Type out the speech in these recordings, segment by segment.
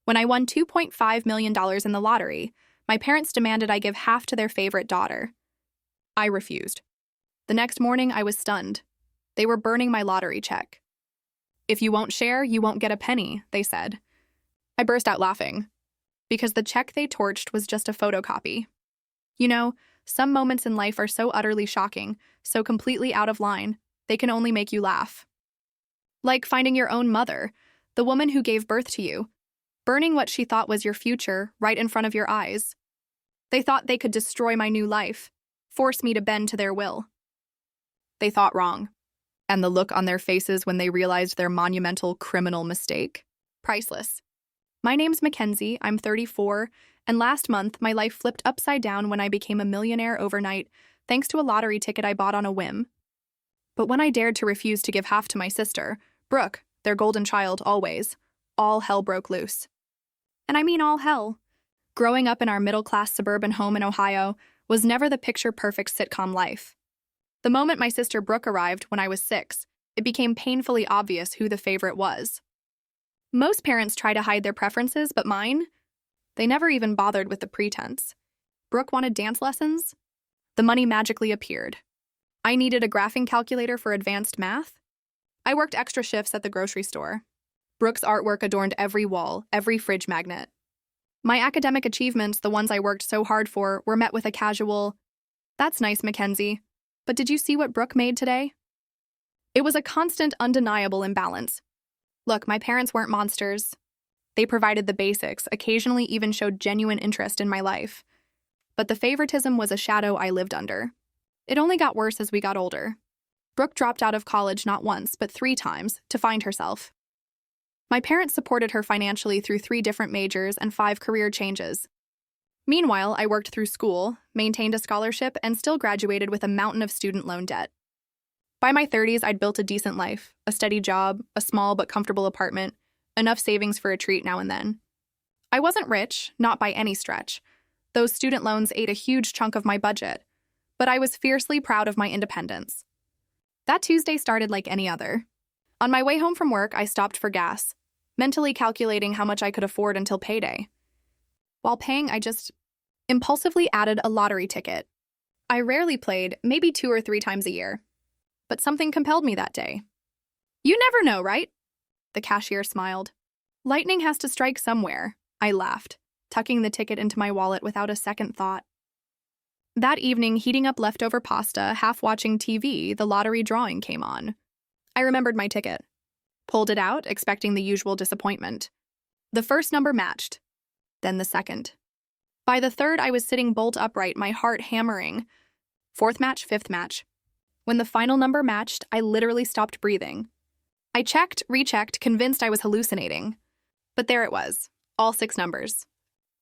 When I won $2.5 million in the lottery, my parents demanded I give half to their favorite daughter. I refused. The next morning, I was stunned. They were burning my lottery check. "If you won't share, you won't get a penny," they said. I burst out laughing, because the check they torched was just a photocopy. You know, some moments in life are so utterly shocking, so completely out of line, they can only make you laugh. Like finding your own mother, the woman who gave birth to you, burning what she thought was your future right in front of your eyes. They thought they could destroy my new life, force me to bend to their will. They thought wrong. And the look on their faces when they realized their monumental criminal mistake? Priceless. My name's Mackenzie, I'm 34, and last month my life flipped upside down when I became a millionaire overnight thanks to a lottery ticket I bought on a whim. But when I dared to refuse to give half to my sister, Brooke, their golden child always, all hell broke loose. And I mean all hell. Growing up in our middle-class suburban home in Ohio was never the picture-perfect sitcom life. The moment my sister Brooke arrived when I was 6, it became painfully obvious who the favorite was. Most parents try to hide their preferences, but mine? They never even bothered with the pretense. Brooke wanted dance lessons? The money magically appeared. I needed a graphing calculator for advanced math? I worked extra shifts at the grocery store. Brooke's artwork adorned every wall, every fridge magnet. My academic achievements, the ones I worked so hard for, were met with a casual, "That's nice, Mackenzie. But did you see what Brooke made today?" It was a constant, undeniable imbalance. Look, my parents weren't monsters. They provided the basics, occasionally even showed genuine interest in my life. But the favoritism was a shadow I lived under. It only got worse as we got older. Brooke dropped out of college not once, but 3 times, to find herself. My parents supported her financially through 3 different majors and 5 career changes. Meanwhile, I worked through school, maintained a scholarship, and still graduated with a mountain of student loan debt. By my 30s, I'd built a decent life, a steady job, a small but comfortable apartment, enough savings for a treat now and then. I wasn't rich, not by any stretch. Those student loans ate a huge chunk of my budget, but I was fiercely proud of my independence. That Tuesday started like any other. On my way home from work, I stopped for gas, mentally calculating how much I could afford until payday. While paying, I just impulsively added a lottery ticket. I rarely played, maybe 2 or 3 times a year. But something compelled me that day. "You never know, right?" The cashier smiled. "Lightning has to strike somewhere," I laughed, tucking the ticket into my wallet without a second thought. That evening, heating up leftover pasta, half watching TV, the lottery drawing came on. I remembered my ticket. Pulled it out, expecting the usual disappointment. The first number matched. Then the second. By the third, I was sitting bolt upright, my heart hammering. 4th match, 5th match. When the final number matched, I literally stopped breathing. I checked, rechecked, convinced I was hallucinating. But there it was, all 6 numbers.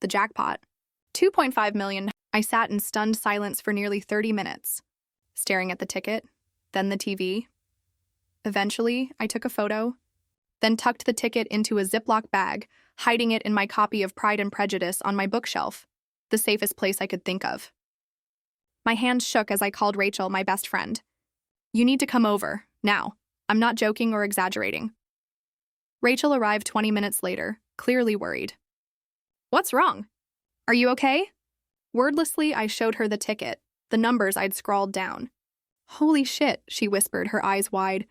The jackpot. 2.5 million. I sat in stunned silence for nearly 30 minutes, staring at the ticket, then the TV. Eventually, I took a photo, then tucked the ticket into a Ziploc bag, hiding it in my copy of Pride and Prejudice on my bookshelf, the safest place I could think of. My hands shook as I called Rachel, my best friend. "You need to come over, now. I'm not joking or exaggerating." Rachel arrived 20 minutes later, clearly worried. "What's wrong? Are you okay?" Wordlessly, I showed her the ticket, the numbers I'd scrawled down. "Holy shit," she whispered, her eyes wide.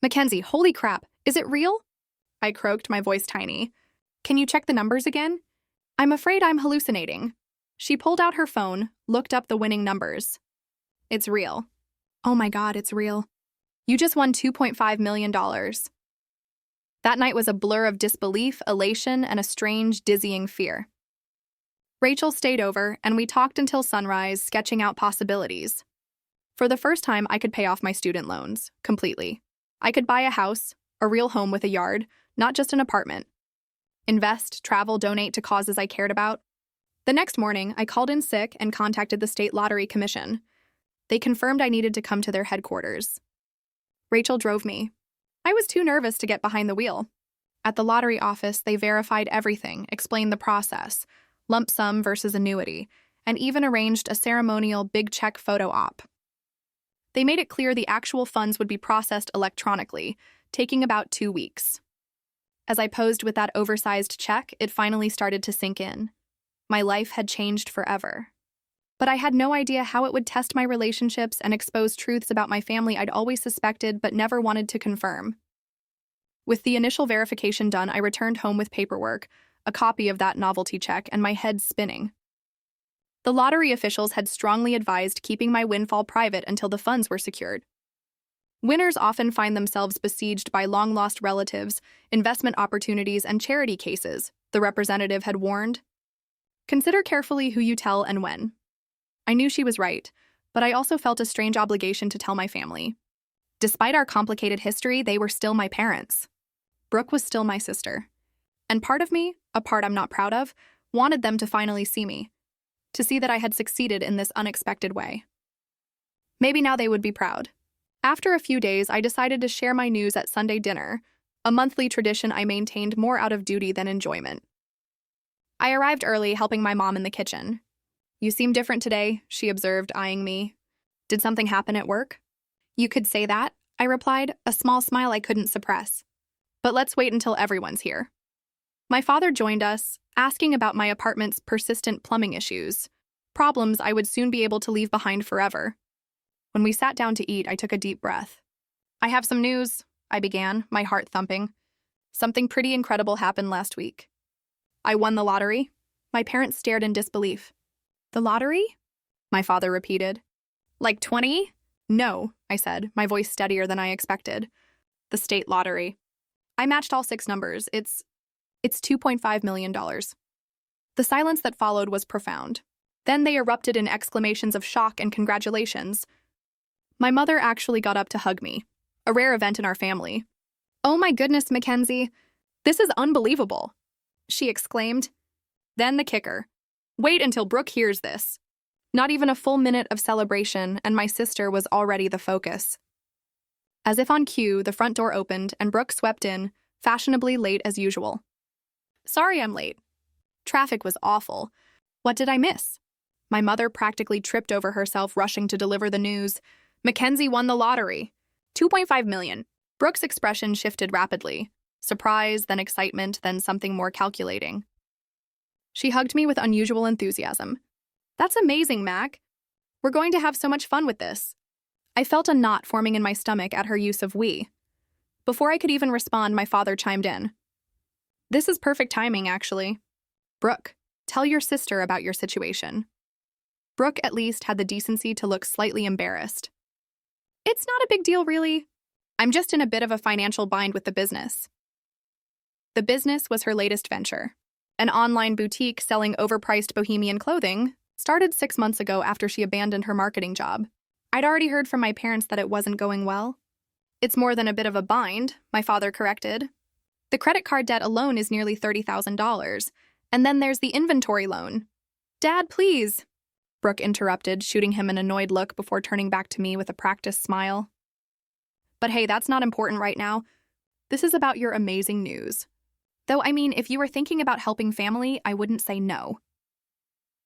"Mackenzie, holy crap, is it real?" I croaked, my voice tiny. "Can you check the numbers again?" "I'm afraid I'm hallucinating." She pulled out her phone, looked up the winning numbers. "It's real." "Oh my God, it's real. You just won $2.5 million. That night was a blur of disbelief, elation, and a strange, dizzying fear. Rachel stayed over, and we talked until sunrise, sketching out possibilities. For the first time, I could pay off my student loans, completely. I could buy a house, a real home with a yard, not just an apartment. Invest, travel, donate to causes I cared about. The next morning, I called in sick and contacted the State Lottery Commission. They confirmed I needed to come to their headquarters. Rachel drove me. I was too nervous to get behind the wheel. At the lottery office, they verified everything, explained the process, lump sum versus annuity, and even arranged a ceremonial big check photo op. They made it clear the actual funds would be processed electronically, taking about 2 weeks. As I posed with that oversized check, it finally started to sink in. My life had changed forever. But I had no idea how it would test my relationships and expose truths about my family I'd always suspected but never wanted to confirm. With the initial verification done, I returned home with paperwork, a copy of that novelty check, and my head spinning. The lottery officials had strongly advised keeping my windfall private until the funds were secured. Winners often find themselves besieged by long-lost relatives, investment opportunities, and charity cases, the representative had warned. Consider carefully who you tell and when. I knew she was right, but I also felt a strange obligation to tell my family. Despite our complicated history, they were still my parents. Brooke was still my sister. And part of me, a part I'm not proud of, wanted them to finally see me, to see that I had succeeded in this unexpected way. Maybe now they would be proud. After a few days, I decided to share my news at Sunday dinner, a monthly tradition I maintained more out of duty than enjoyment. I arrived early, helping my mom in the kitchen. "You seem different today," she observed, eyeing me. "Did something happen at work?" "You could say that," I replied, a small smile I couldn't suppress. "But let's wait until everyone's here." My father joined us, asking about my apartment's persistent plumbing issues, problems I would soon be able to leave behind forever. When we sat down to eat, I took a deep breath. "I have some news," I began, my heart thumping. "Something pretty incredible happened last week. I won the lottery." My parents stared in disbelief. "The lottery?" my father repeated. "Like 20? "No," I said, my voice steadier than I expected. "The state lottery. I matched all 6 numbers. It's $2.5 million. The silence that followed was profound. Then they erupted in exclamations of shock and congratulations. My mother actually got up to hug me, a rare event in our family. "Oh my goodness, Mackenzie, this is unbelievable," she exclaimed. Then the kicker. Wait until Brooke hears this. Not even a full minute of celebration, and my sister was already the focus. As if on cue, the front door opened and Brooke swept in, fashionably late as usual. "Sorry I'm late. Traffic was awful. What did I miss?" My mother practically tripped over herself rushing to deliver the news. "Mackenzie won the lottery. $2.5 million. Brooke's expression shifted rapidly. Surprise, then excitement, then something more calculating. She hugged me with unusual enthusiasm. "That's amazing, Mac. We're going to have so much fun with this." I felt a knot forming in my stomach at her use of we. Before I could even respond, my father chimed in. "This is perfect timing, actually. Brooke, tell your sister about your situation." Brooke at least had the decency to look slightly embarrassed. "It's not a big deal, really. I'm just in a bit of a financial bind with the business." The business was her latest venture. An online boutique selling overpriced bohemian clothing started 6 months ago after she abandoned her marketing job. I'd already heard from my parents that it wasn't going well. "It's more than a bit of a bind," my father corrected. "The credit card debt alone is nearly $30,000, and then there's the inventory loan." "Dad, please," Brooke interrupted, shooting him an annoyed look before turning back to me with a practiced smile. "But hey, that's not important right now. This is about your amazing news. Though, I mean, if you were thinking about helping family, I wouldn't say no."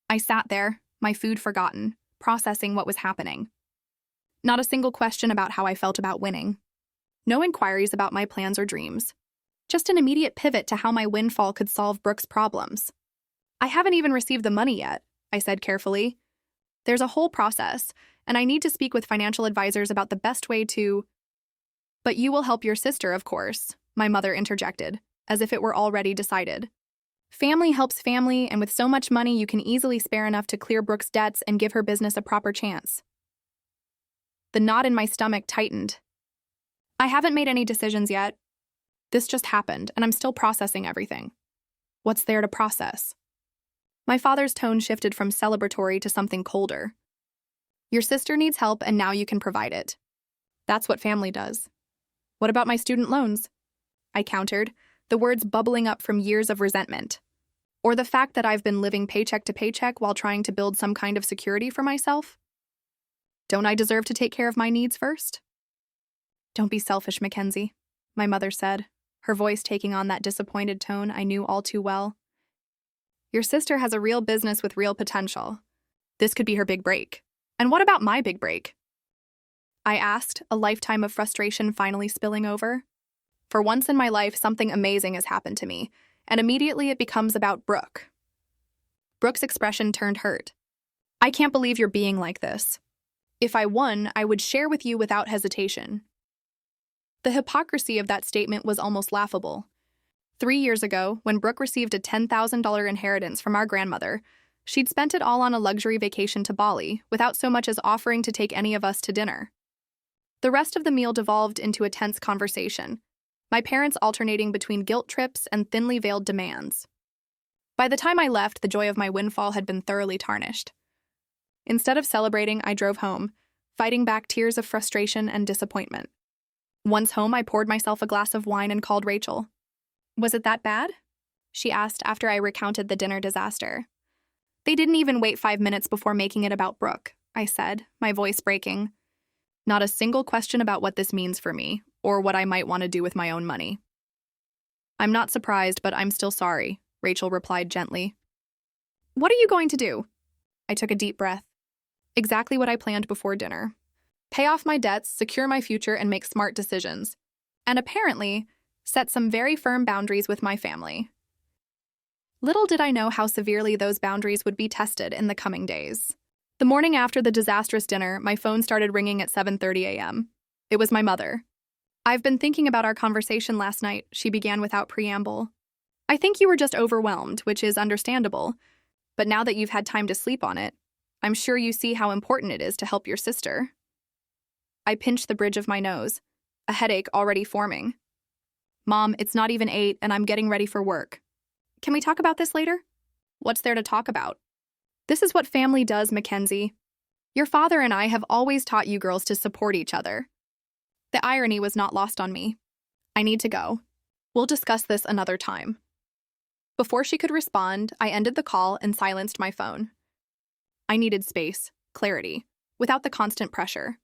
I sat there, my food forgotten, processing what was happening. Not a single question about how I felt about winning. No inquiries about my plans or dreams. Just an immediate pivot to how my windfall could solve Brooke's problems. "I haven't even received the money yet," I said carefully. "There's a whole process, and I need to speak with financial advisors about the best way to—" "But you will help your sister, of course," my mother interjected, as if it were already decided. "Family helps family, and with so much money you can easily spare enough to clear Brooke's debts and give her business a proper chance." The knot in my stomach tightened. "I haven't made any decisions yet. This just happened, and I'm still processing everything." "What's there to process?" My father's tone shifted from celebratory to something colder. "Your sister needs help, and now you can provide it. That's what family does." "What about my student loans?" I countered, the words bubbling up from years of resentment. "Or the fact that I've been living paycheck to paycheck while trying to build some kind of security for myself? Don't I deserve to take care of my needs first?" "Don't be selfish, Mackenzie," my mother said, her voice taking on that disappointed tone I knew all too well. "Your sister has a real business with real potential. This could be her big break. And what about my big break?" I asked, a lifetime of frustration finally spilling over. For once in my life, something amazing has happened to me, and immediately it becomes about Brooke. Brooke's expression turned hurt. I can't believe you're being like this. If I won, I would share with you without hesitation. The hypocrisy of that statement was almost laughable. 3 years ago, when Brooke received a $10,000 inheritance from our grandmother, she'd spent it all on a luxury vacation to Bali, without so much as offering to take any of us to dinner. The rest of the meal devolved into a tense conversation, my parents alternating between guilt trips and thinly veiled demands. By the time I left, the joy of my windfall had been thoroughly tarnished. Instead of celebrating, I drove home, fighting back tears of frustration and disappointment. Once home, I poured myself a glass of wine and called Rachel. Was it that bad? She asked after I recounted the dinner disaster. They didn't even wait 5 minutes before making it about Brooke, I said, my voice breaking. Not a single question about what this means for me, or what I might want to do with my own money. I'm not surprised, but I'm still sorry, Rachel replied gently. What are you going to do? I took a deep breath. Exactly what I planned before dinner. Pay off my debts, secure my future, and make smart decisions. And apparently, set some very firm boundaries with my family. Little did I know how severely those boundaries would be tested in the coming days. The morning after the disastrous dinner, my phone started ringing at 7:30 a.m. It was my mother. I've been thinking about our conversation last night, she began without preamble. I think you were just overwhelmed, which is understandable. But now that you've had time to sleep on it, I'm sure you see how important it is to help your sister. I pinched the bridge of my nose, a headache already forming. Mom, it's not even 8 and I'm getting ready for work. Can we talk about this later? What's there to talk about? This is what family does, Mackenzie. Your father and I have always taught you girls to support each other. The irony was not lost on me. I need to go. We'll discuss this another time. Before she could respond, I ended the call and silenced my phone. I needed space, clarity, without the constant pressure.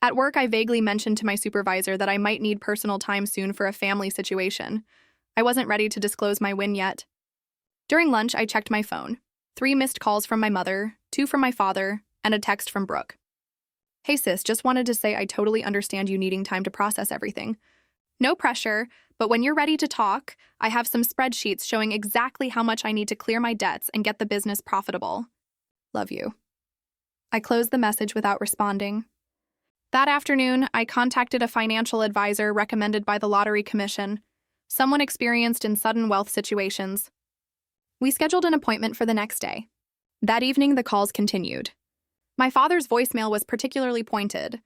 At work, I vaguely mentioned to my supervisor that I might need personal time soon for a family situation. I wasn't ready to disclose my win yet. During lunch, I checked my phone. 3 missed calls from my mother, 2 from my father, and a text from Brooke. Hey sis, just wanted to say I totally understand you needing time to process everything. No pressure, but when you're ready to talk, I have some spreadsheets showing exactly how much I need to clear my debts and get the business profitable. Love you. I closed the message without responding. That afternoon, I contacted a financial advisor recommended by the Lottery Commission, someone experienced in sudden wealth situations. We scheduled an appointment for the next day. That evening, the calls continued. My father's voicemail was particularly pointed.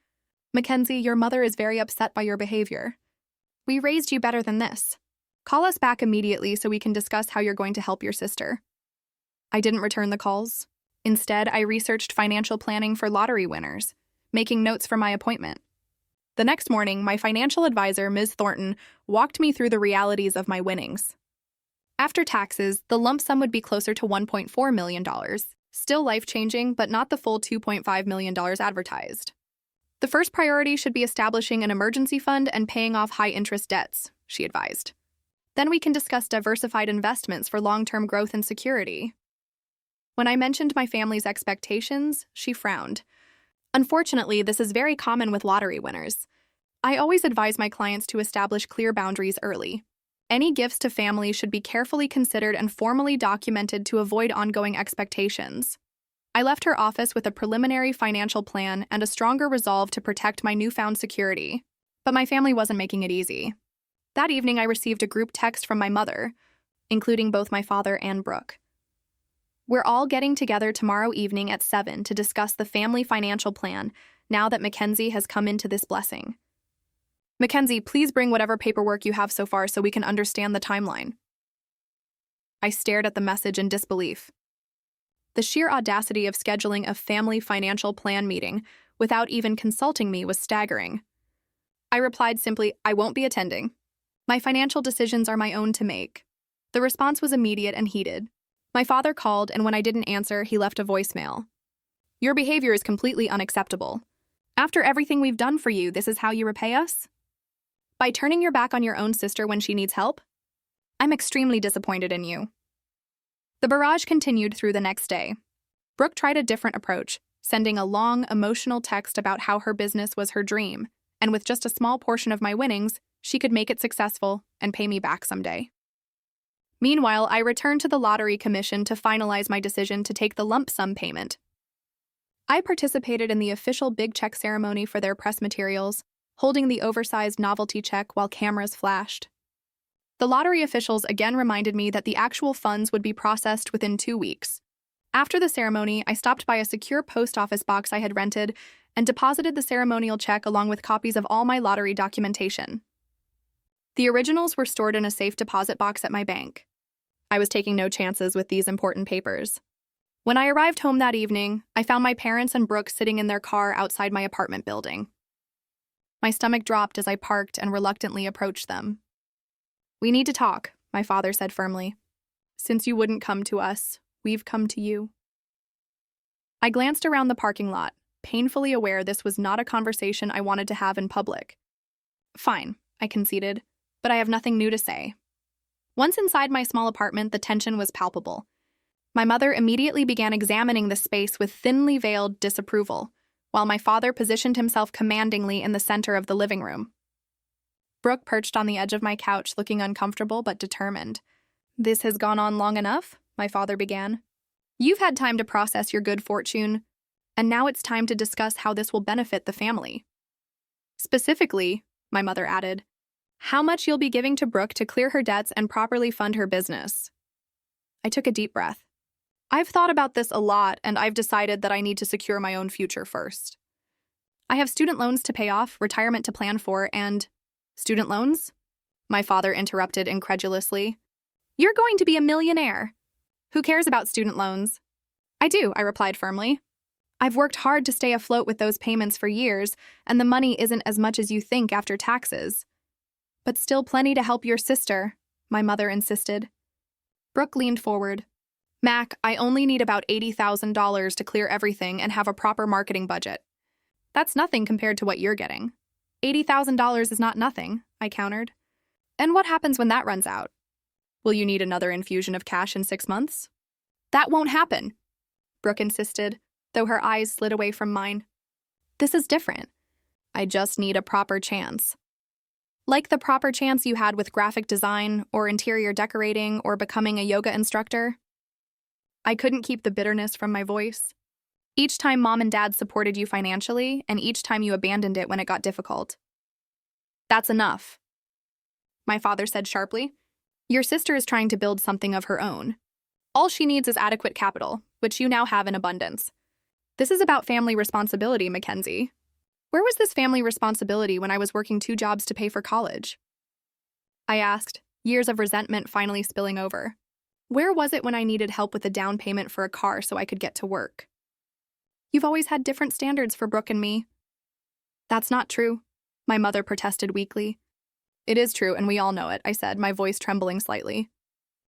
Mackenzie, your mother is very upset by your behavior. We raised you better than this. Call us back immediately so we can discuss how you're going to help your sister. I didn't return the calls. Instead, I researched financial planning for lottery winners, making notes for my appointment. The next morning, my financial advisor, Ms. Thornton, walked me through the realities of my winnings. After taxes, the lump sum would be closer to $1.4 million. Still life-changing, but not the full $2.5 million advertised. The first priority should be establishing an emergency fund and paying off high-interest debts, she advised. Then we can discuss diversified investments for long-term growth and security. When I mentioned my family's expectations, she frowned. Unfortunately, this is very common with lottery winners. I always advise my clients to establish clear boundaries early. Any gifts to family should be carefully considered and formally documented to avoid ongoing expectations. I left her office with a preliminary financial plan and a stronger resolve to protect my newfound security. But my family wasn't making it easy. That evening, I received a group text from my mother, including both my father and Brooke. We're all getting together tomorrow evening at 7 to discuss the family financial plan now that Mackenzie has come into this blessing. Mackenzie, please bring whatever paperwork you have so far so we can understand the timeline. I stared at the message in disbelief. The sheer audacity of scheduling a family financial plan meeting without even consulting me was staggering. I replied simply, I won't be attending. My financial decisions are my own to make. The response was immediate and heated. My father called, and when I didn't answer, he left a voicemail. Your behavior is completely unacceptable. After everything we've done for you, this is how you repay us? By turning your back on your own sister when she needs help? I'm extremely disappointed in you. The barrage continued through the next day. Brooke tried a different approach, sending a long, emotional text about how her business was her dream, and with just a small portion of my winnings, She could make it successful and pay me back someday. Meanwhile, I returned to the lottery commission to finalize my decision to take the lump sum payment. I participated in the official big check ceremony for their press materials, holding the oversized novelty check while cameras flashed. The lottery officials again reminded me that the actual funds would be processed within 2 weeks. After the ceremony, I stopped by a secure post office box I had rented and deposited the ceremonial check along with copies of all my lottery documentation. The originals were stored in a safe deposit box at my bank. I was taking no chances with these important papers. When I arrived home that evening, I found my parents and Brooke sitting in their car outside my apartment building. My stomach dropped as I parked and reluctantly approached them. "We need to talk," my father said firmly. "Since you wouldn't come to us, we've come to you." I glanced around the parking lot, painfully aware this was not a conversation I wanted to have in public. "Fine," I conceded, "but I have nothing new to say." Once inside my small apartment, the tension was palpable. My mother immediately began examining the space with thinly veiled disapproval, while my father positioned himself commandingly in the center of the living room. Brooke perched on the edge of my couch, looking uncomfortable but determined. "This has gone on long enough," my father began. "You've had time to process your good fortune, and now it's time to discuss how this will benefit the family. Specifically," my mother added, "how much you'll be giving to Brooke to clear her debts and properly fund her business." I took a deep breath. I've thought about this a lot, and I've decided that I need to secure my own future first. I have student loans to pay off, retirement to plan for, and— "Student loans?" my father interrupted incredulously. "You're going to be a millionaire. Who cares about student loans?" "I do," I replied firmly. "I've worked hard to stay afloat with those payments for years, and the money isn't as much as you think after taxes." "But still plenty to help your sister," my mother insisted. Brooke leaned forward. "Mac, I only need about $80,000 to clear everything and have a proper marketing budget. That's nothing compared to what you're getting." $80,000 is not nothing," I countered. "And what happens when that runs out? Will you need another infusion of cash in 6 months?" "That won't happen," Brooke insisted, though her eyes slid away from mine. "This is different. I just need a proper chance. Like the proper chance you had with graphic design or interior decorating or becoming a yoga instructor." I couldn't keep the bitterness from my voice. "Each time Mom and Dad supported you financially, and each time you abandoned it when it got difficult." "That's enough," my father said sharply. "Your sister is trying to build something of her own. All she needs is adequate capital, which you now have in abundance. This is about family responsibility, Mackenzie. Where was this family responsibility when I was working 2 jobs to pay for college?" I asked, years of resentment finally spilling over. Where was it when I needed help with the down payment for a car so I could get to work? "You've always had different standards for Brooke and me." "That's not true," my mother protested weakly. "It is true, and we all know it," I said, my voice trembling slightly.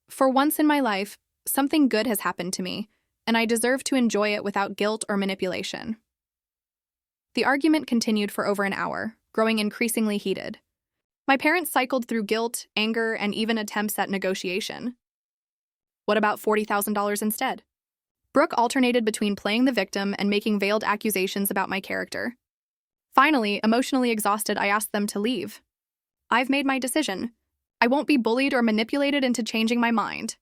"For once in my life, something good has happened to me, and I deserve to enjoy it without guilt or manipulation." The argument continued for over an hour, growing increasingly heated. My parents cycled through guilt, anger, and even attempts at negotiation. "What about $40,000 instead?" Brooke alternated between playing the victim and making veiled accusations about my character. Finally, emotionally exhausted, I asked them to leave. "I've made my decision. I won't be bullied or manipulated into changing my mind."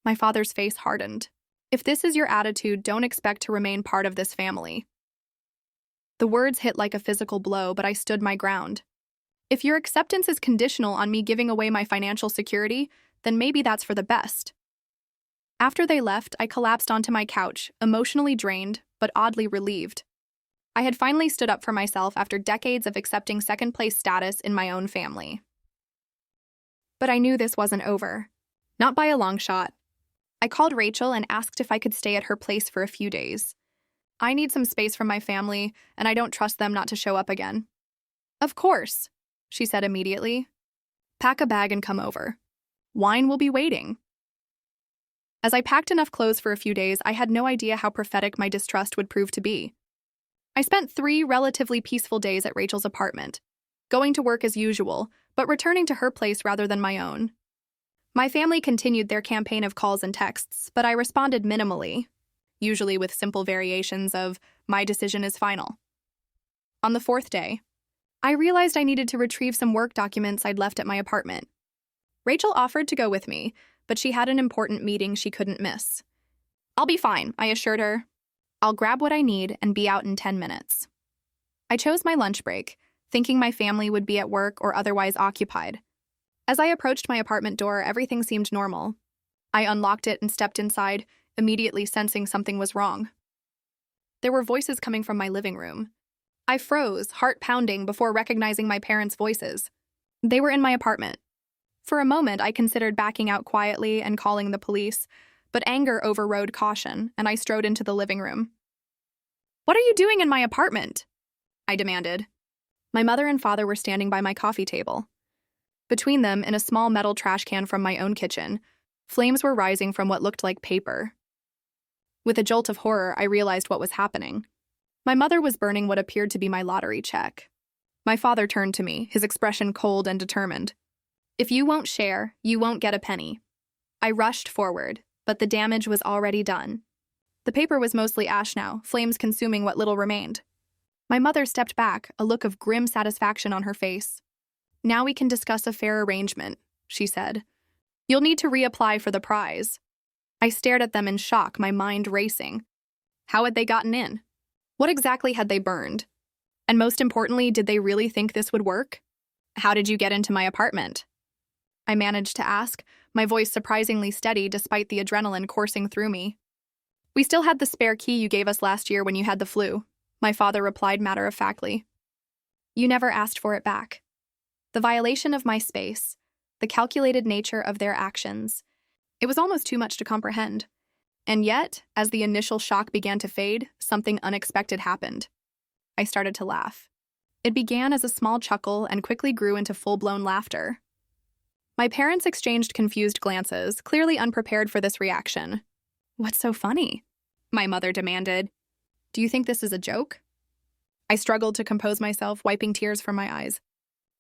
My father's face hardened. "If this is your attitude, don't expect to remain part of this family." The words hit like a physical blow, but I stood my ground. "If your acceptance is conditional on me giving away my financial security, then maybe that's for the best." After they left, I collapsed onto my couch, emotionally drained, but oddly relieved. I had finally stood up for myself after decades of accepting second-place status in my own family. But I knew this wasn't over. Not by a long shot. I called Rachel and asked if I could stay at her place for a few days. "I need some space from my family, and I don't trust them not to show up again." "Of course," she said immediately. "Pack a bag and come over. Wine will be waiting." As I packed enough clothes for a few days, I had no idea how prophetic my distrust would prove to be. I spent 3 relatively peaceful days at Rachel's apartment, going to work as usual, but returning to her place rather than my own. My family continued their campaign of calls and texts, but I responded minimally, usually with simple variations of, "My decision is final." On the 4th day, I realized I needed to retrieve some work documents I'd left at my apartment. Rachel offered to go with me, but she had an important meeting she couldn't miss. I'll be fine, I assured her. I'll grab what I need and be out in 10 minutes. I chose my lunch break, thinking my family would be at work or otherwise occupied. As I approached my apartment door, everything seemed normal. I unlocked it and stepped inside, immediately sensing something was wrong. There were voices coming from my living room. I froze, heart pounding, before recognizing my parents' voices. They were in my apartment. For a moment, I considered backing out quietly and calling the police, but anger overrode caution, and I strode into the living room. "What are you doing in my apartment?" I demanded. My mother and father were standing by my coffee table. Between them, in a small metal trash can from my own kitchen, flames were rising from what looked like paper. With a jolt of horror, I realized what was happening. My mother was burning what appeared to be my lottery check. My father turned to me, his expression cold and determined. "If you won't share, you won't get a penny." I rushed forward, but the damage was already done. The paper was mostly ash now, flames consuming what little remained. My mother stepped back, a look of grim satisfaction on her face. "Now we can discuss a fair arrangement," she said. "You'll need to reapply for the prize." I stared at them in shock, my mind racing. How had they gotten in? What exactly had they burned? And most importantly, did they really think this would work? "How did you get into my apartment?" I managed to ask, my voice surprisingly steady despite the adrenaline coursing through me. "We still had the spare key you gave us last year when you had the flu," my father replied matter-of-factly. "You never asked for it back." The violation of my space, the calculated nature of their actions. It was almost too much to comprehend. And yet, as the initial shock began to fade, something unexpected happened. I started to laugh. It began as a small chuckle and quickly grew into full-blown laughter. My parents exchanged confused glances, clearly unprepared for this reaction. "What's so funny?" my mother demanded. "Do you think this is a joke?" I struggled to compose myself, wiping tears from my eyes.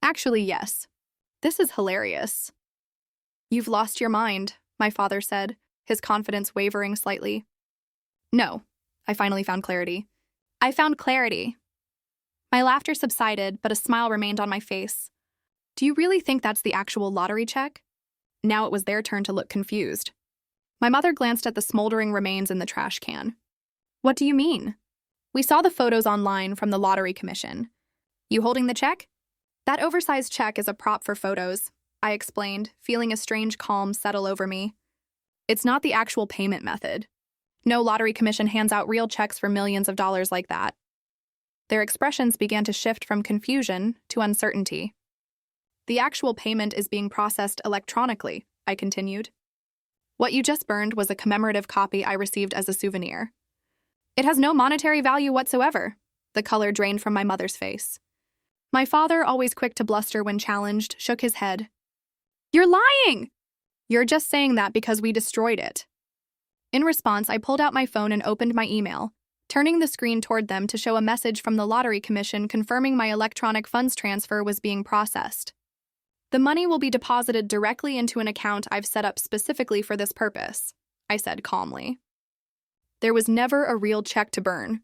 "Actually, yes. This is hilarious." "You've lost your mind," my father said, his confidence wavering slightly. "No," I finally found clarity. "I found clarity." My laughter subsided, but a smile remained on my face. "Do you really think that's the actual lottery check?" Now it was their turn to look confused. My mother glanced at the smoldering remains in the trash can. "What do you mean?" "We saw the photos online from the lottery commission." "You holding the check?" "That oversized check is a prop for photos," I explained, feeling a strange calm settle over me. "It's not the actual payment method. No lottery commission hands out real checks for millions of dollars like that." Their expressions began to shift from confusion to uncertainty. "The actual payment is being processed electronically," I continued. "What you just burned was a commemorative copy I received as a souvenir. It has no monetary value whatsoever." The color drained from my mother's face. My father, always quick to bluster when challenged, shook his head. "You're lying!" "You're just saying that because we destroyed it." In response, I pulled out my phone and opened my email, turning the screen toward them to show a message from the Lottery Commission confirming my electronic funds transfer was being processed. "The money will be deposited directly into an account I've set up specifically for this purpose," I said calmly. There was never a real check to burn.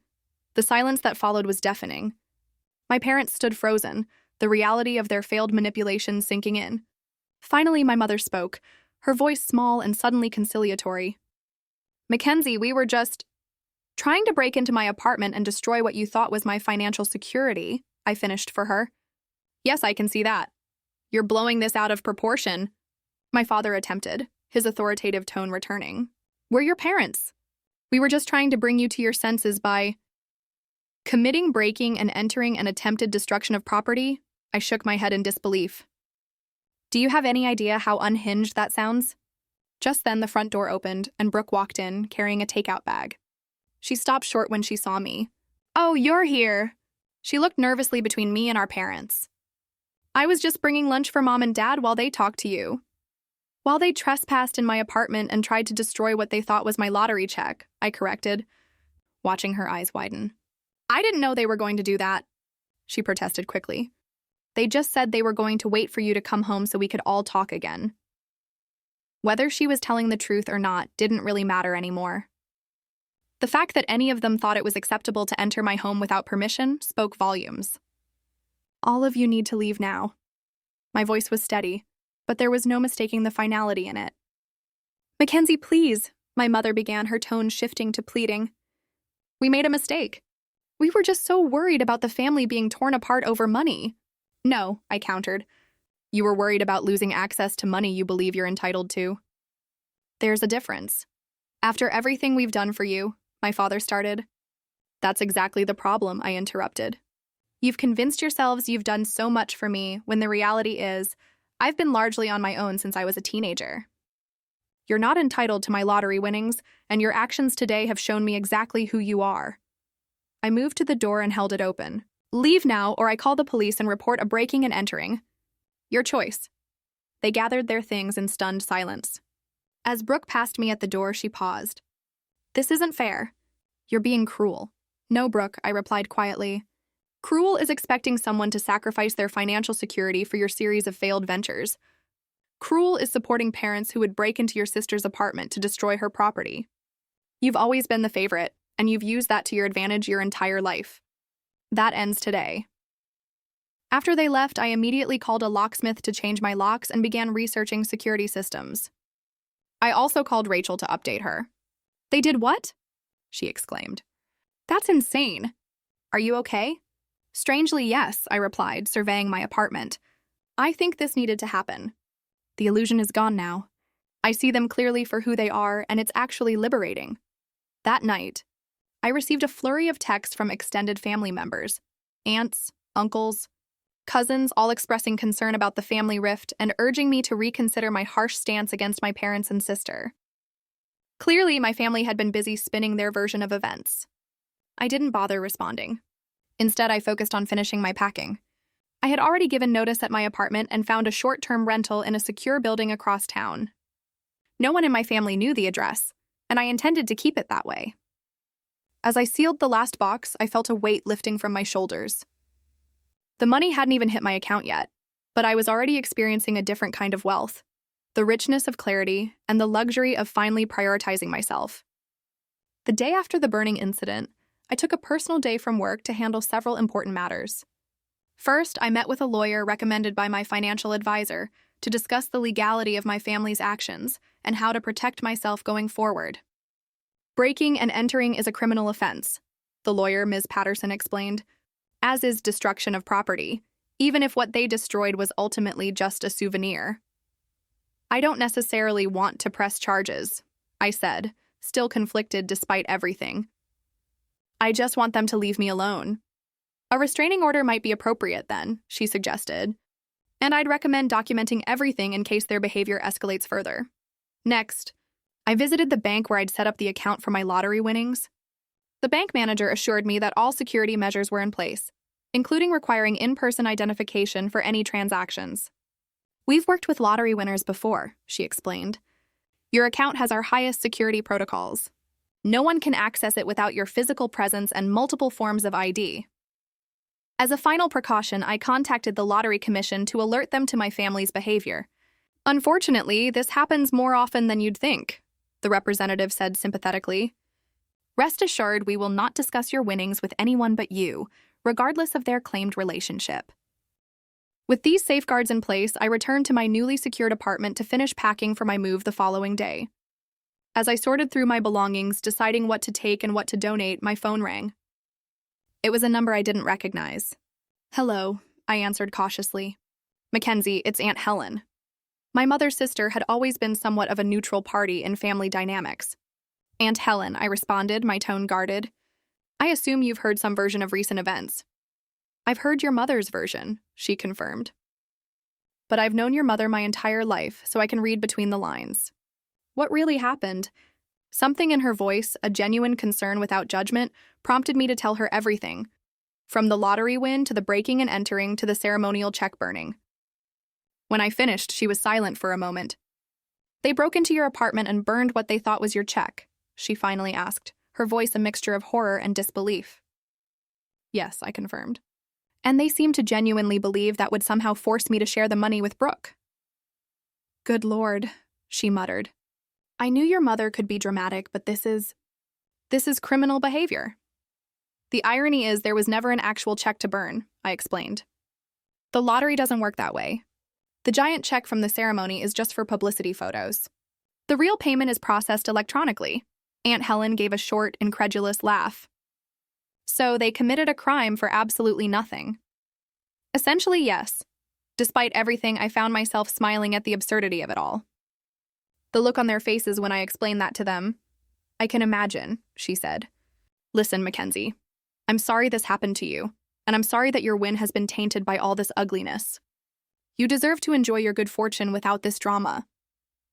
The silence that followed was deafening. My parents stood frozen, the reality of their failed manipulation sinking in. Finally, my mother spoke, her voice small and suddenly conciliatory. "Mackenzie, we were just trying to break into my apartment and destroy what you thought was my financial security," I finished for her. "Yes, I can see that. You're blowing this out of proportion," my father attempted, his authoritative tone returning. "We're your parents. We were just trying to bring you to your senses by committing breaking and entering an attempted destruction of property." I shook my head in disbelief. "Do you have any idea how unhinged that sounds?" Just then, the front door opened, and Brooke walked in, carrying a takeout bag. She stopped short when she saw me. "Oh, you're here." She looked nervously between me and our parents. "I was just bringing lunch for Mom and Dad while they talked to you." "While they trespassed in my apartment and tried to destroy what they thought was my lottery check," I corrected, watching her eyes widen. "I didn't know they were going to do that," she protested quickly. "They just said they were going to wait for you to come home so we could all talk again." Whether she was telling the truth or not didn't really matter anymore. The fact that any of them thought it was acceptable to enter my home without permission spoke volumes. All of you need to leave now. My voice was steady, but there was no mistaking the finality in it. Mackenzie, please, my mother began, her tone shifting to pleading. We made a mistake. We were just so worried about the family being torn apart over money. No, I countered. You were worried about losing access to money you believe you're entitled to. There's a difference. After everything we've done for you, my father started. That's exactly the problem, I interrupted. You've convinced yourselves you've done so much for me when the reality is, I've been largely on my own since I was a teenager. You're not entitled to my lottery winnings, and your actions today have shown me exactly who you are. I moved to the door and held it open. Leave now, or I call the police and report a breaking and entering. Your choice. They gathered their things in stunned silence. As Brooke passed me at the door, she paused. This isn't fair. You're being cruel. No, Brooke, I replied quietly. Cruel is expecting someone to sacrifice their financial security for your series of failed ventures. Cruel is supporting parents who would break into your sister's apartment to destroy her property. You've always been the favorite, and you've used that to your advantage your entire life. That ends today. After they left, I immediately called a locksmith to change my locks and began researching security systems. I also called Rachel to update her. They did what? She exclaimed. That's insane. Are you okay? Strangely, yes, I replied, surveying my apartment. I think this needed to happen. The illusion is gone now. I see them clearly for who they are, and it's actually liberating. That night, I received a flurry of texts from extended family members, aunts, uncles, cousins, all expressing concern about the family rift and urging me to reconsider my harsh stance against my parents and sister. Clearly, my family had been busy spinning their version of events. I didn't bother responding. Instead, I focused on finishing my packing. I had already given notice at my apartment and found a short-term rental in a secure building across town. No one in my family knew the address, and I intended to keep it that way. As I sealed the last box, I felt a weight lifting from my shoulders. The money hadn't even hit my account yet, but I was already experiencing a different kind of wealth, the richness of clarity, and the luxury of finally prioritizing myself. The day after the burning incident, I took a personal day from work to handle several important matters. First, I met with a lawyer recommended by my financial advisor to discuss the legality of my family's actions and how to protect myself going forward. Breaking and entering is a criminal offense, the lawyer, Ms. Patterson, explained, as is destruction of property, even if what they destroyed was ultimately just a souvenir. I don't necessarily want to press charges, I said, still conflicted despite everything. I just want them to leave me alone. A restraining order might be appropriate then, she suggested, and I'd recommend documenting everything in case their behavior escalates further. Next, I visited the bank where I'd set up the account for my lottery winnings. The bank manager assured me that all security measures were in place, including requiring in-person identification for any transactions. We've worked with lottery winners before, she explained. Your account has our highest security protocols. No one can access it without your physical presence and multiple forms of ID. As a final precaution, I contacted the Lottery Commission to alert them to my family's behavior. Unfortunately, this happens more often than you'd think, the representative said sympathetically. Rest assured, we will not discuss your winnings with anyone but you, regardless of their claimed relationship. With these safeguards in place, I returned to my newly secured apartment to finish packing for my move the following day. As I sorted through my belongings, deciding what to take and what to donate, my phone rang. It was a number I didn't recognize. Hello, I answered cautiously. Mackenzie, it's Aunt Helen. My mother's sister had always been somewhat of a neutral party in family dynamics. Aunt Helen, I responded, my tone guarded. I assume you've heard some version of recent events. I've heard your mother's version, she confirmed. But I've known your mother my entire life, so I can read between the lines. What really happened? Something in her voice, a genuine concern without judgment, prompted me to tell her everything, from the lottery win to the breaking and entering to the ceremonial check burning. When I finished, she was silent for a moment. They broke into your apartment and burned what they thought was your check, she finally asked, her voice a mixture of horror and disbelief. Yes, I confirmed. And they seemed to genuinely believe that would somehow force me to share the money with Brooke. Good Lord, she muttered. I knew your mother could be dramatic, but this is criminal behavior. The irony is there was never an actual check to burn, I explained. The lottery doesn't work that way. The giant check from the ceremony is just for publicity photos. The real payment is processed electronically. Aunt Helen gave a short, incredulous laugh. So they committed a crime for absolutely nothing. Essentially, yes. Despite everything, I found myself smiling at the absurdity of it all. The look on their faces when I explained that to them. I can imagine, she said. Listen, Mackenzie. I'm sorry this happened to you, and I'm sorry that your win has been tainted by all this ugliness. You deserve to enjoy your good fortune without this drama.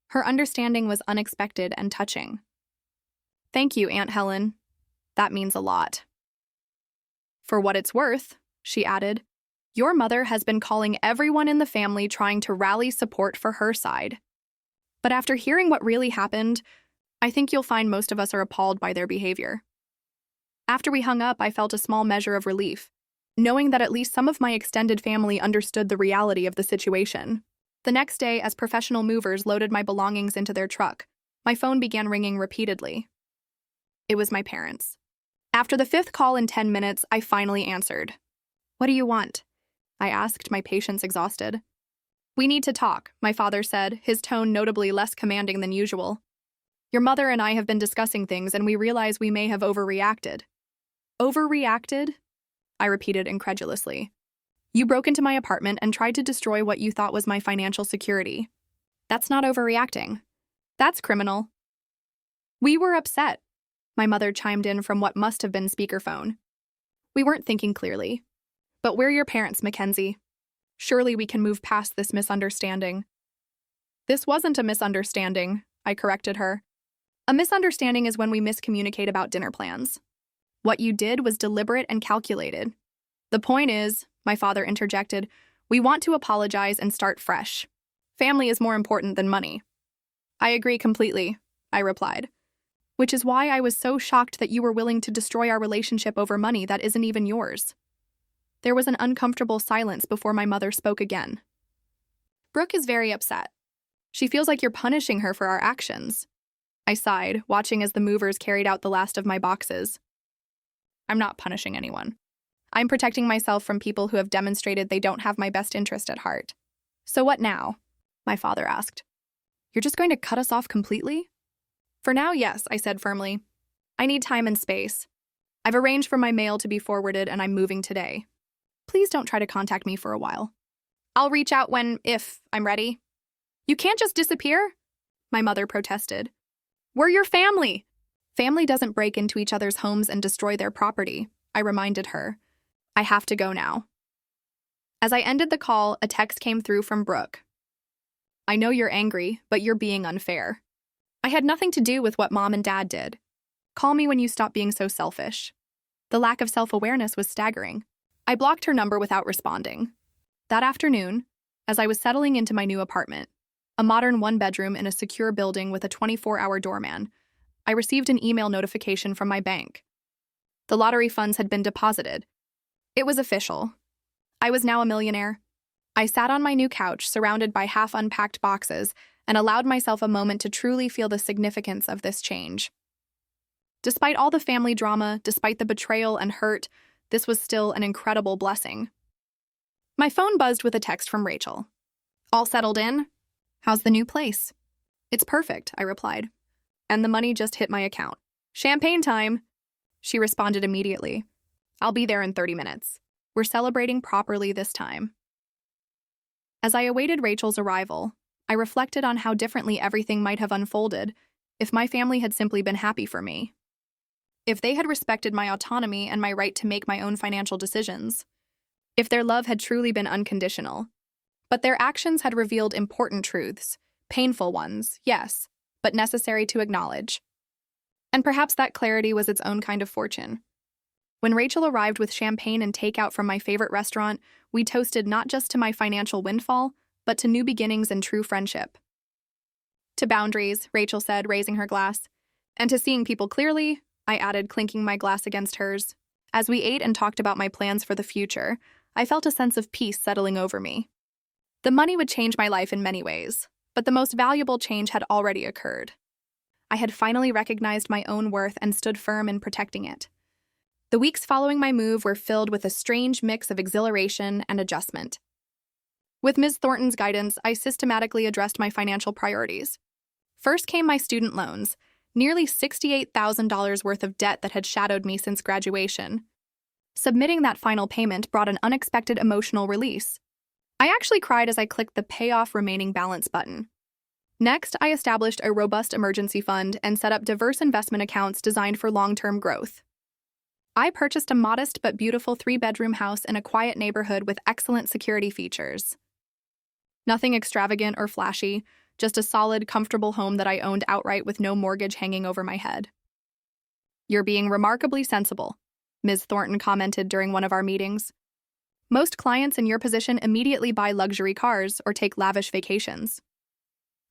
Her understanding was unexpected and touching. Thank you, Aunt Helen. That means a lot. For what it's worth, she added, your mother has been calling everyone in the family trying to rally support for her side. But after hearing what really happened, I think you'll find most of us are appalled by their behavior. After we hung up, I felt a small measure of relief, knowing that at least some of my extended family understood the reality of the situation. The next day, as professional movers loaded my belongings into their truck, my phone began ringing repeatedly. It was my parents. After the fifth call in 10 minutes, I finally answered. What do you want? I asked, my patience exhausted. We need to talk, my father said, his tone notably less commanding than usual. Your mother and I have been discussing things, and we realize we may have overreacted. Overreacted? I repeated incredulously. You broke into my apartment and tried to destroy what you thought was my financial security. That's not overreacting. That's criminal. We were upset. My mother chimed in from what must have been speakerphone. We weren't thinking clearly. But we're your parents, Mackenzie. Surely we can move past this misunderstanding. This wasn't a misunderstanding, I corrected her. A misunderstanding is when we miscommunicate about dinner plans. What you did was deliberate and calculated. The point is, my father interjected, we want to apologize and start fresh. Family is more important than money. I agree completely, I replied. Which is why I was so shocked that you were willing to destroy our relationship over money that isn't even yours. There was an uncomfortable silence before my mother spoke again. Brooke is very upset. She feels like you're punishing her for our actions. I sighed, watching as the movers carried out the last of my boxes. I'm not punishing anyone. I'm protecting myself from people who have demonstrated they don't have my best interest at heart. So what now? My father asked. You're just going to cut us off completely? For now, yes, I said firmly. I need time and space. I've arranged for my mail to be forwarded and I'm moving today. Please don't try to contact me for a while. I'll reach out if I'm ready. You can't just disappear, my mother protested. We're your family. Family doesn't break into each other's homes and destroy their property, I reminded her. I have to go now. As I ended the call, a text came through from Brooke. I know you're angry, but you're being unfair. I had nothing to do with what Mom and Dad did. Call me when you stop being so selfish. The lack of self-awareness was staggering. I blocked her number without responding. That afternoon, as I was settling into my new apartment, a modern one-bedroom in a secure building with a 24-hour doorman, I received an email notification from my bank. The lottery funds had been deposited. It was official. I was now a millionaire. I sat on my new couch, surrounded by half-unpacked boxes, and allowed myself a moment to truly feel the significance of this change. Despite all the family drama, despite the betrayal and hurt, this was still an incredible blessing. My phone buzzed with a text from Rachel. All settled in? How's the new place? It's perfect, I replied. And the money just hit my account. Champagne time! She responded immediately. I'll be there in 30 minutes. We're celebrating properly this time. As I awaited Rachel's arrival, I reflected on how differently everything might have unfolded if my family had simply been happy for me. If they had respected my autonomy and my right to make my own financial decisions. If their love had truly been unconditional. But their actions had revealed important truths, painful ones, yes, but necessary to acknowledge. And perhaps that clarity was its own kind of fortune. When Rachel arrived with champagne and takeout from my favorite restaurant, we toasted not just to my financial windfall, but to new beginnings and true friendship. To boundaries, Rachel said, raising her glass. And to seeing people clearly, I added, clinking my glass against hers. As we ate and talked about my plans for the future, I felt a sense of peace settling over me. The money would change my life in many ways, but the most valuable change had already occurred. I had finally recognized my own worth and stood firm in protecting it. The weeks following my move were filled with a strange mix of exhilaration and adjustment. With Ms. Thornton's guidance, I systematically addressed my financial priorities. First came my student loans, nearly $68,000 worth of debt that had shadowed me since graduation. Submitting that final payment brought an unexpected emotional release. I actually cried as I clicked the Pay Off Remaining Balance button. Next, I established a robust emergency fund and set up diverse investment accounts designed for long-term growth. I purchased a modest but beautiful 3-bedroom house in a quiet neighborhood with excellent security features. Nothing extravagant or flashy, just a solid, comfortable home that I owned outright with no mortgage hanging over my head. "You're being remarkably sensible," Ms. Thornton commented during one of our meetings. "Most clients in your position immediately buy luxury cars or take lavish vacations.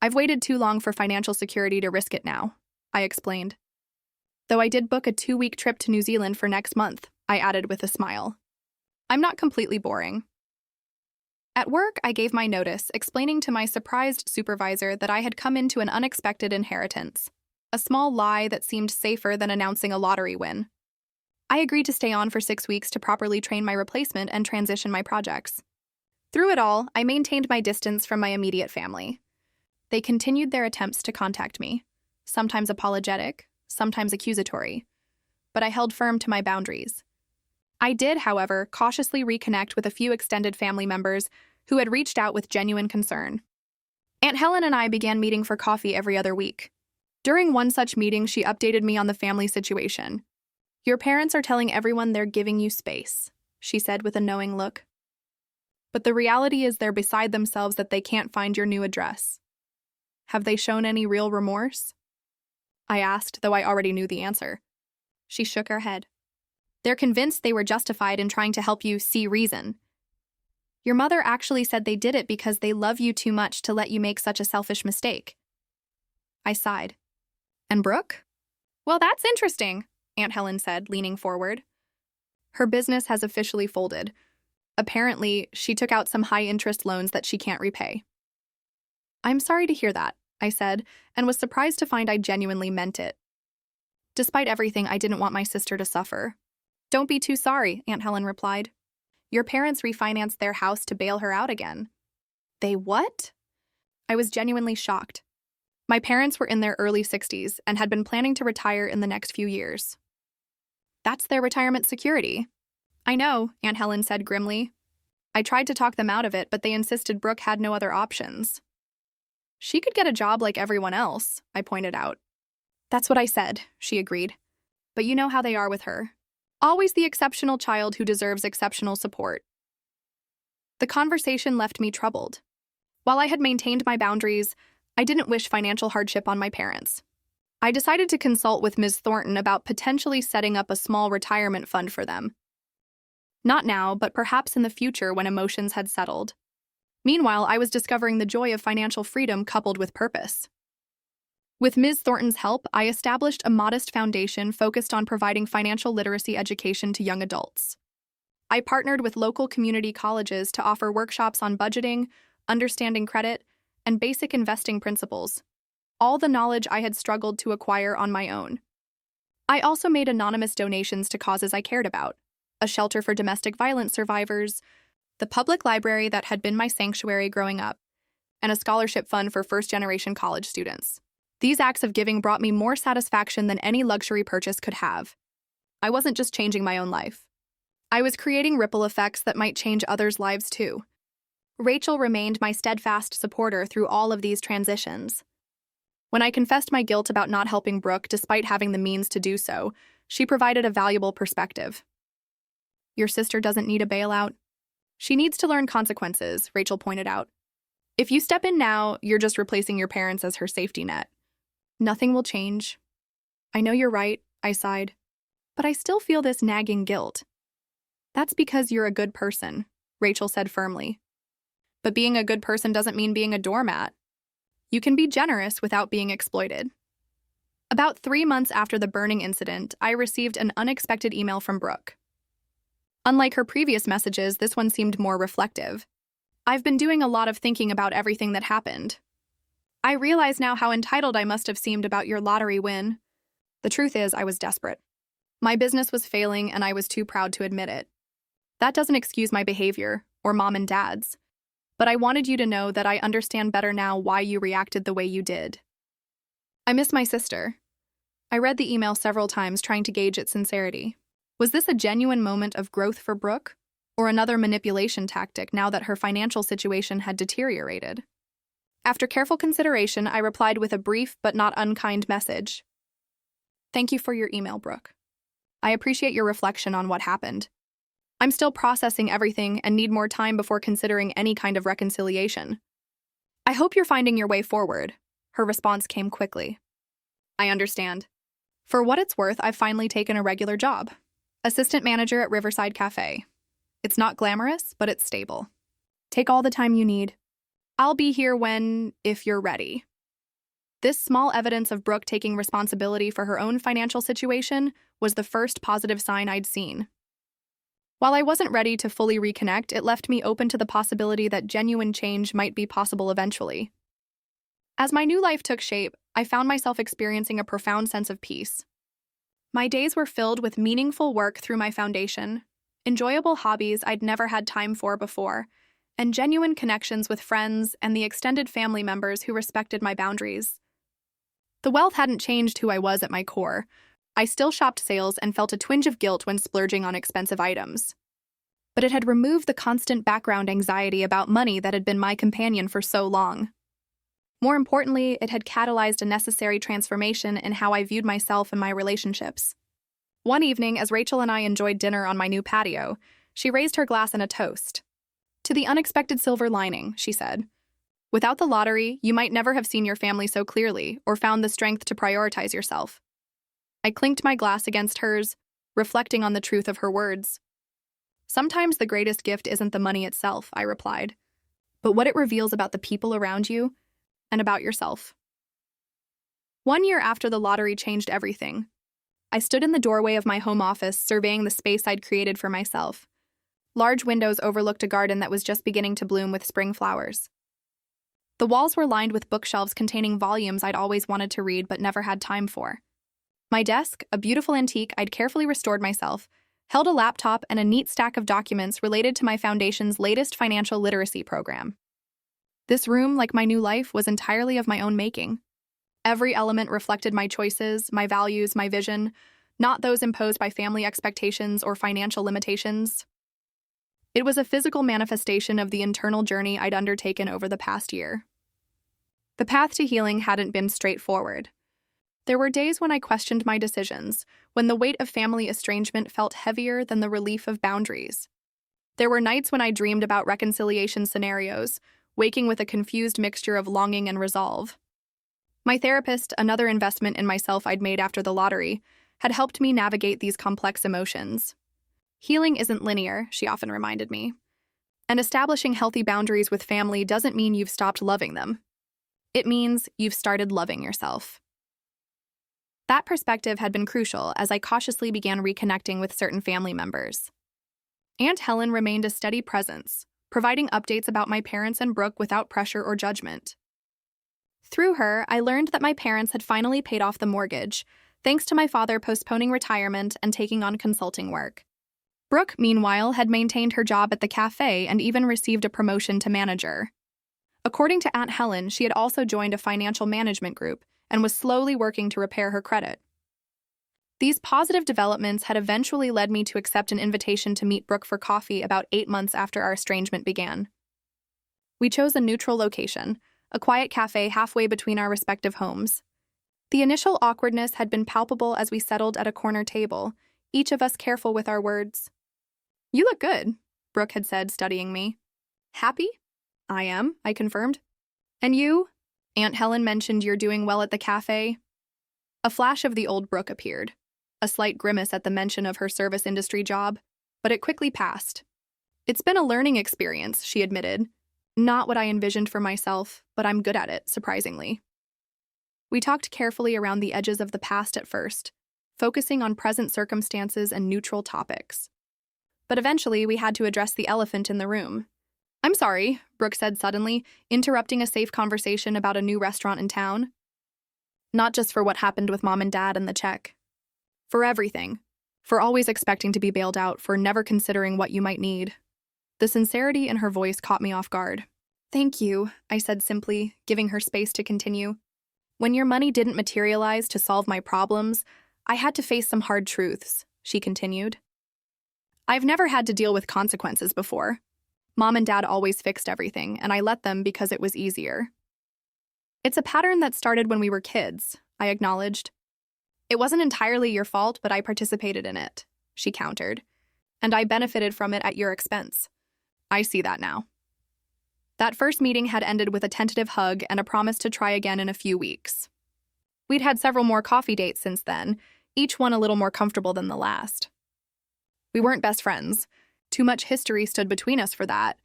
I've waited too long for financial security to risk it now," I explained. "Though I did book a 2-week trip to New Zealand for next month," I added with a smile. "I'm not completely boring." At work, I gave my notice, explaining to my surprised supervisor that I had come into an unexpected inheritance, a small lie that seemed safer than announcing a lottery win. I agreed to stay on for 6 weeks to properly train my replacement and transition my projects. Through it all, I maintained my distance from my immediate family. They continued their attempts to contact me, sometimes apologetic, sometimes accusatory, but I held firm to my boundaries. I did, however, cautiously reconnect with a few extended family members who had reached out with genuine concern. Aunt Helen and I began meeting for coffee every other week. During one such meeting, she updated me on the family situation. "Your parents are telling everyone they're giving you space," she said with a knowing look. "But the reality is they're beside themselves that they can't find your new address. Have they shown any real remorse?" I asked, though I already knew the answer. She shook her head. "They're convinced they were justified in trying to help you see reason. Your mother actually said they did it because they love you too much to let you make such a selfish mistake." I sighed. "And Brooke?" "Well, that's interesting," Aunt Helen said, leaning forward. "Her business has officially folded. Apparently, she took out some high-interest loans that she can't repay." "I'm sorry to hear that," I said, and was surprised to find I genuinely meant it. Despite everything, I didn't want my sister to suffer. "Don't be too sorry," Aunt Helen replied. "Your parents refinanced their house to bail her out again." "They what?" I was genuinely shocked. My parents were in their early 60s and had been planning to retire in the next few years. "That's their retirement security." "I know," Aunt Helen said grimly. "I tried to talk them out of it, but they insisted Brooke had no other options." "She could get a job like everyone else," I pointed out. "That's what I said," she agreed. "But you know how they are with her. Always the exceptional child who deserves exceptional support." The conversation left me troubled. While I had maintained my boundaries, I didn't wish financial hardship on my parents. I decided to consult with Ms. Thornton about potentially setting up a small retirement fund for them. Not now, but perhaps in the future when emotions had settled. Meanwhile, I was discovering the joy of financial freedom coupled with purpose. With Ms. Thornton's help, I established a modest foundation focused on providing financial literacy education to young adults. I partnered with local community colleges to offer workshops on budgeting, understanding credit, and basic investing principles, all the knowledge I had struggled to acquire on my own. I also made anonymous donations to causes I cared about: a shelter for domestic violence survivors, the public library that had been my sanctuary growing up, and a scholarship fund for first-generation college students. These acts of giving brought me more satisfaction than any luxury purchase could have. I wasn't just changing my own life. I was creating ripple effects that might change others' lives too. Rachel remained my steadfast supporter through all of these transitions. When I confessed my guilt about not helping Brooke despite having the means to do so, she provided a valuable perspective. "Your sister doesn't need a bailout. She needs to learn consequences," Rachel pointed out. "If you step in now, you're just replacing your parents as her safety net. Nothing will change." "I know you're right," I sighed. "But I still feel this nagging guilt." "That's because you're a good person," Rachel said firmly. "But being a good person doesn't mean being a doormat. You can be generous without being exploited." About 3 months after the burning incident, I received an unexpected email from Brooke. Unlike her previous messages, this one seemed more reflective. "I've been doing a lot of thinking about everything that happened. I realize now how entitled I must have seemed about your lottery win. The truth is, I was desperate. My business was failing, and I was too proud to admit it. That doesn't excuse my behavior, or mom and dad's. but I wanted you to know that I understand better now why you reacted the way you did. I miss my sister. I read the email several times trying to gauge its sincerity. Was this a genuine moment of growth for Brooke, or another manipulation tactic now that her financial situation had deteriorated? After careful consideration, I replied with a brief but not unkind message. Thank you for your email, Brooke. I appreciate your reflection on what happened. I'm still processing everything and need more time before considering any kind of reconciliation. I hope you're finding your way forward. Her response came quickly. I understand. For what it's worth, I've finally taken a regular job. Assistant manager at Riverside Cafe. It's not glamorous, but it's stable. Take all the time you need. I'll be here if you're ready. This small evidence of Brooke taking responsibility for her own financial situation was the first positive sign I'd seen. While I wasn't ready to fully reconnect, it left me open to the possibility that genuine change might be possible eventually. As my new life took shape, I found myself experiencing a profound sense of peace. My days were filled with meaningful work through my foundation, enjoyable hobbies I'd never had time for before, and genuine connections with friends and the extended family members who respected my boundaries. The wealth hadn't changed who I was at my core. I still shopped sales and felt a twinge of guilt when splurging on expensive items. But it had removed the constant background anxiety about money that had been my companion for so long. More importantly, it had catalyzed a necessary transformation in how I viewed myself and my relationships. One evening, as Rachel and I enjoyed dinner on my new patio, she raised her glass in a toast. To the unexpected silver lining, she said. Without the lottery, you might never have seen your family so clearly or found the strength to prioritize yourself. I clinked my glass against hers, reflecting on the truth of her words. Sometimes the greatest gift isn't the money itself, I replied, but what it reveals about the people around you and about yourself. 1 year after the lottery changed everything, I stood in the doorway of my home office surveying the space I'd created for myself. Large windows overlooked a garden that was just beginning to bloom with spring flowers. The walls were lined with bookshelves containing volumes I'd always wanted to read but never had time for. My desk, a beautiful antique I'd carefully restored myself, held a laptop and a neat stack of documents related to my foundation's latest financial literacy program. This room, like my new life, was entirely of my own making. Every element reflected my choices, my values, my vision, not those imposed by family expectations or financial limitations. It was a physical manifestation of the internal journey I'd undertaken over the past year. The path to healing hadn't been straightforward. There were days when I questioned my decisions, when the weight of family estrangement felt heavier than the relief of boundaries. There were nights when I dreamed about reconciliation scenarios, waking with a confused mixture of longing and resolve. My therapist, another investment in myself I'd made after the lottery, had helped me navigate these complex emotions. Healing isn't linear, she often reminded me. And establishing healthy boundaries with family doesn't mean you've stopped loving them. It means you've started loving yourself. That perspective had been crucial as I cautiously began reconnecting with certain family members. Aunt Helen remained a steady presence, providing updates about my parents and Brooke without pressure or judgment. Through her, I learned that my parents had finally paid off the mortgage, thanks to my father postponing retirement and taking on consulting work. Brooke, meanwhile, had maintained her job at the cafe and even received a promotion to manager. According to Aunt Helen, she had also joined a financial management group and was slowly working to repair her credit. These positive developments had eventually led me to accept an invitation to meet Brooke for coffee about 8 months after our estrangement began. We chose a neutral location, a quiet cafe halfway between our respective homes. The initial awkwardness had been palpable as we settled at a corner table, each of us careful with our words. "You look good," Brooke had said, studying me. "Happy?" "I am," I confirmed. "And you?" Aunt Helen mentioned you're doing well at the cafe. A flash of the old Brooke appeared, a slight grimace at the mention of her service industry job, but it quickly passed. "It's been a learning experience," she admitted. "Not what I envisioned for myself, but I'm good at it, surprisingly." We talked carefully around the edges of the past at first, focusing on present circumstances and neutral topics. But eventually, we had to address the elephant in the room. "I'm sorry," Brooke said suddenly, interrupting a safe conversation about a new restaurant in town. "Not just for what happened with Mom and Dad and the check. For everything. For always expecting to be bailed out, for never considering what you might need." The sincerity in her voice caught me off guard. Thank you, I said simply, giving her space to continue. When your money didn't materialize to solve my problems, I had to face some hard truths, she continued. I've never had to deal with consequences before. Mom and Dad always fixed everything, and I let them because it was easier. It's a pattern that started when we were kids, I acknowledged. It wasn't entirely your fault, but I participated in it, she countered. And I benefited from it at your expense. I see that now. That first meeting had ended with a tentative hug and a promise to try again in a few weeks. We'd had several more coffee dates since then, each one a little more comfortable than the last. We weren't best friends. Too much history stood between us for that,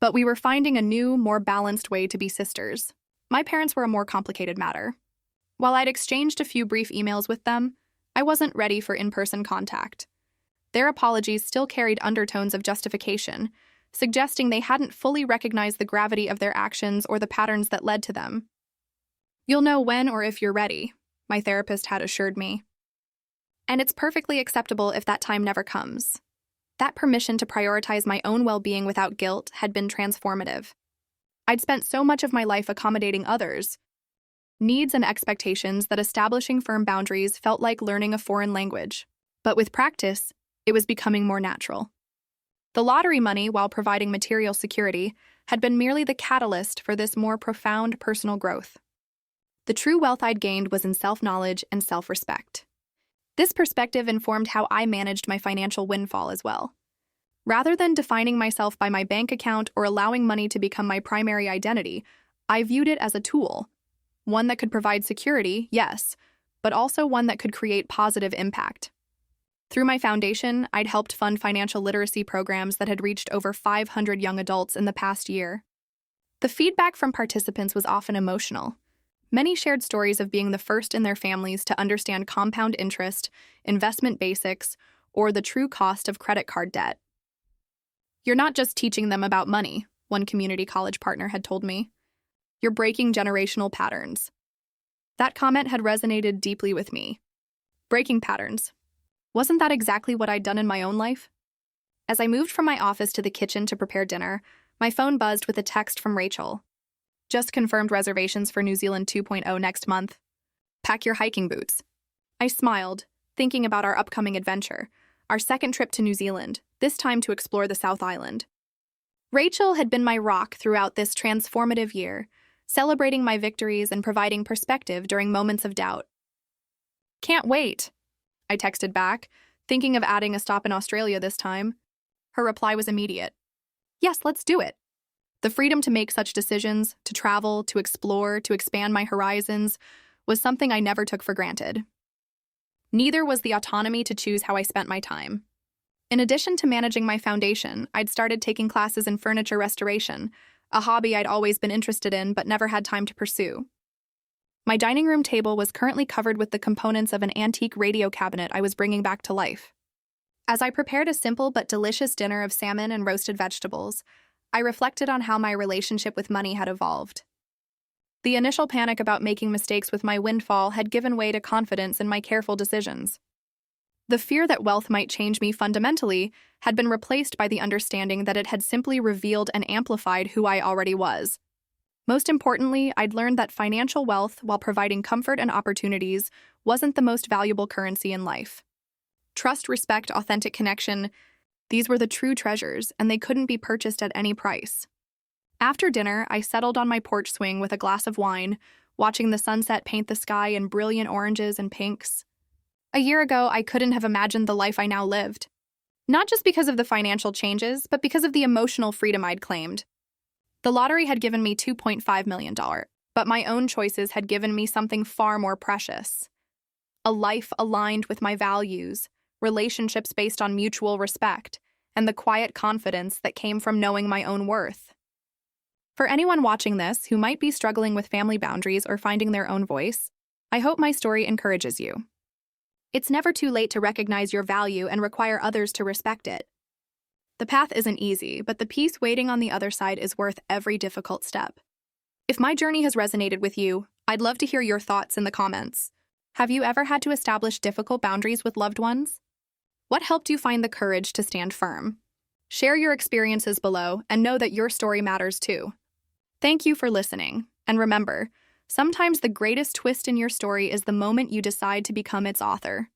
but we were finding a new, more balanced way to be sisters. My parents were a more complicated matter. While I'd exchanged a few brief emails with them, I wasn't ready for in-person contact. Their apologies still carried undertones of justification, suggesting they hadn't fully recognized the gravity of their actions or the patterns that led to them. You'll know when or if you're ready, my therapist had assured me. And it's perfectly acceptable if that time never comes. That permission to prioritize my own well-being without guilt had been transformative. I'd spent so much of my life accommodating others' needs and expectations that establishing firm boundaries felt like learning a foreign language. But with practice, it was becoming more natural. The lottery money, while providing material security, had been merely the catalyst for this more profound personal growth. The true wealth I'd gained was in self-knowledge and self-respect. This perspective informed how I managed my financial windfall as well. Rather than defining myself by my bank account or allowing money to become my primary identity, I viewed it as a tool, one that could provide security, yes, but also one that could create positive impact. Through my foundation, I'd helped fund financial literacy programs that had reached over 500 young adults in the past year. The feedback from participants was often emotional. Many shared stories of being the first in their families to understand compound interest, investment basics, or the true cost of credit card debt. You're not just teaching them about money, one community college partner had told me. You're breaking generational patterns. That comment had resonated deeply with me. Breaking patterns. Wasn't that exactly what I'd done in my own life? As I moved from my office to the kitchen to prepare dinner, my phone buzzed with a text from Rachel. Just confirmed reservations for New Zealand 2.0 next month. Pack your hiking boots. I smiled, thinking about our upcoming adventure, our second trip to New Zealand, this time to explore the South Island. Rachel had been my rock throughout this transformative year, celebrating my victories and providing perspective during moments of doubt. Can't wait, I texted back, thinking of adding a stop in Australia this time. Her reply was immediate. Yes, let's do it. The freedom to make such decisions, to travel, to explore, to expand my horizons, was something I never took for granted. Neither was the autonomy to choose how I spent my time. In addition to managing my foundation, I'd started taking classes in furniture restoration, a hobby I'd always been interested in but never had time to pursue. My dining room table was currently covered with the components of an antique radio cabinet I was bringing back to life. As I prepared a simple but delicious dinner of salmon and roasted vegetables, I reflected on how my relationship with money had evolved. The initial panic about making mistakes with my windfall had given way to confidence in my careful decisions. The fear that wealth might change me fundamentally had been replaced by the understanding that it had simply revealed and amplified who I already was. Most importantly, I'd learned that financial wealth, while providing comfort and opportunities, wasn't the most valuable currency in life. Trust, respect, authentic connection, these were the true treasures, and they couldn't be purchased at any price. After dinner, I settled on my porch swing with a glass of wine, watching the sunset paint the sky in brilliant oranges and pinks. A year ago, I couldn't have imagined the life I now lived. Not just because of the financial changes, but because of the emotional freedom I'd claimed. The lottery had given me $2.5 million, but my own choices had given me something far more precious. A life aligned with my values, relationships based on mutual respect, and the quiet confidence that came from knowing my own worth. For anyone watching this who might be struggling with family boundaries or finding their own voice, I hope my story encourages you. It's never too late to recognize your value and require others to respect it. The path isn't easy, but the peace waiting on the other side is worth every difficult step. If my journey has resonated with you, I'd love to hear your thoughts in the comments. Have you ever had to establish difficult boundaries with loved ones? What helped you find the courage to stand firm? Share your experiences below and know that your story matters too. Thank you for listening. And remember, sometimes the greatest twist in your story is the moment you decide to become its author.